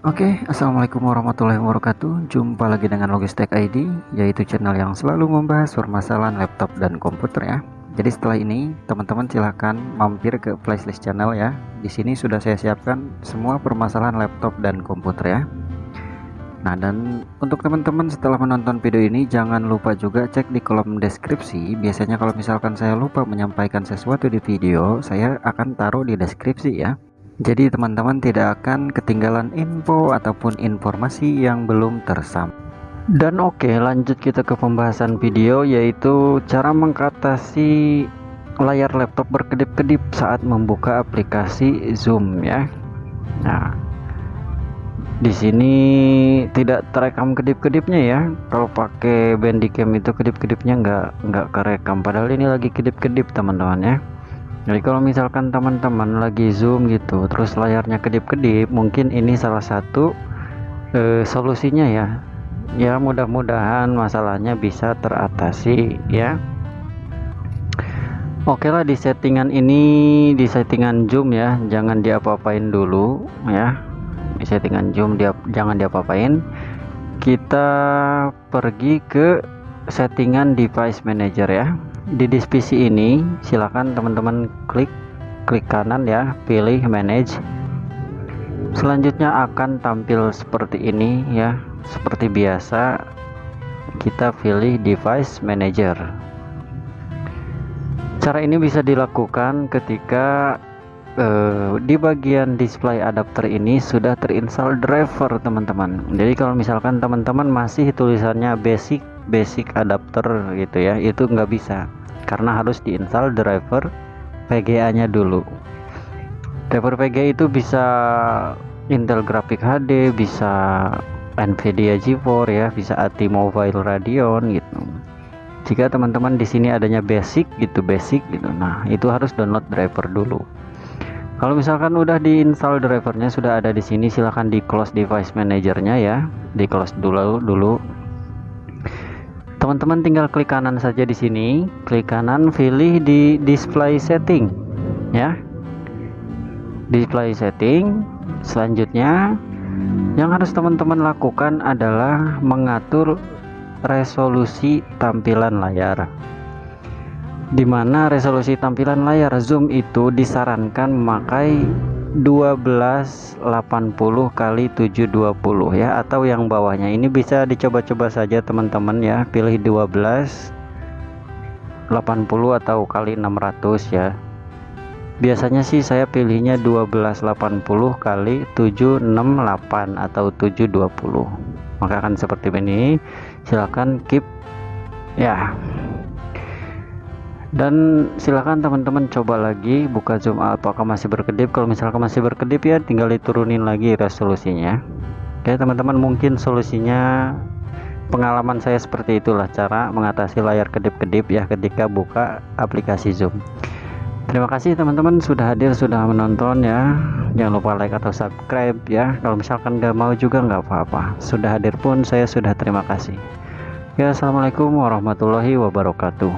Assalamualaikum warahmatullahi wabarakatuh. Jumpa lagi dengan Logistek ID, yaitu channel yang selalu membahas permasalahan laptop dan komputer ya. Jadi setelah ini, teman-teman silahkan mampir ke playlist channel ya. Di sini sudah saya siapkan semua permasalahan laptop dan komputer ya. Nah, dan untuk teman-teman setelah menonton video ini, jangan lupa juga cek di kolom deskripsi. Biasanya kalau misalkan saya lupa menyampaikan sesuatu di video, saya akan taruh di deskripsi ya. Jadi teman-teman tidak akan ketinggalan info ataupun informasi yang belum tersampaikan. Dan lanjut kita ke pembahasan video, yaitu cara mengatasi layar laptop berkedip-kedip saat membuka aplikasi Zoom ya. Nah, di sini tidak terekam kedip-kedipnya ya. Kalau pakai Bandicam itu kedip-kedipnya nggak kerekam, padahal ini lagi kedip-kedip teman-teman ya. Jadi kalau misalkan teman-teman lagi zoom gitu terus layarnya kedip-kedip, mungkin ini salah satu solusinya ya. Mudah-mudahan masalahnya bisa teratasi ya. Oke lah, di settingan ini, di settingan zoom ya, jangan diapa-apain dulu ya. Di settingan zoom jangan diapa-apain. Kita pergi ke settingan device manager ya. Di PC ini silakan teman-teman klik kanan ya, pilih manage. Selanjutnya akan tampil seperti ini ya. Seperti biasa kita pilih device manager. Cara ini bisa dilakukan ketika di bagian display adapter ini sudah terinstall driver teman-teman. Jadi kalau misalkan teman-teman masih tulisannya basic adapter gitu ya, itu nggak bisa karena harus diinstal driver VGA nya dulu. Driver VGA itu bisa Intel Graphic HD, bisa Nvidia GeForce ya, bisa ATI Mobile Radeon gitu. Jika teman-teman di sini adanya basic gitu, nah itu harus download driver dulu. Kalau misalkan udah diinstal drivernya, sudah ada di sini, silahkan di close device manajernya ya, di close dulu. Teman-teman tinggal klik kanan saja di sini, klik kanan, pilih di display setting ya, display setting. Selanjutnya yang harus teman-teman lakukan adalah mengatur resolusi tampilan layar, dimana resolusi tampilan layar zoom itu disarankan memakai 1280 kali 720 ya, atau yang bawahnya. Ini bisa dicoba-coba saja teman-teman ya, pilih 1280 atau kali 600 ya. Biasanya sih saya pilihnya 1280 kali 768 atau 720, maka akan seperti ini. Silahkan keep ya, dan silakan teman-teman coba lagi buka zoom apakah masih berkedip. Kalau misalkan masih berkedip ya tinggal diturunin lagi resolusinya. Oke teman-teman, mungkin solusinya pengalaman saya seperti itulah cara mengatasi layar kedip-kedip ya ketika buka aplikasi Zoom. Terima kasih teman-teman sudah hadir, sudah menonton ya. Jangan lupa like atau subscribe ya. Kalau misalkan nggak mau juga nggak apa-apa, sudah hadir pun saya sudah terima kasih ya. Assalamualaikum warahmatullahi wabarakatuh.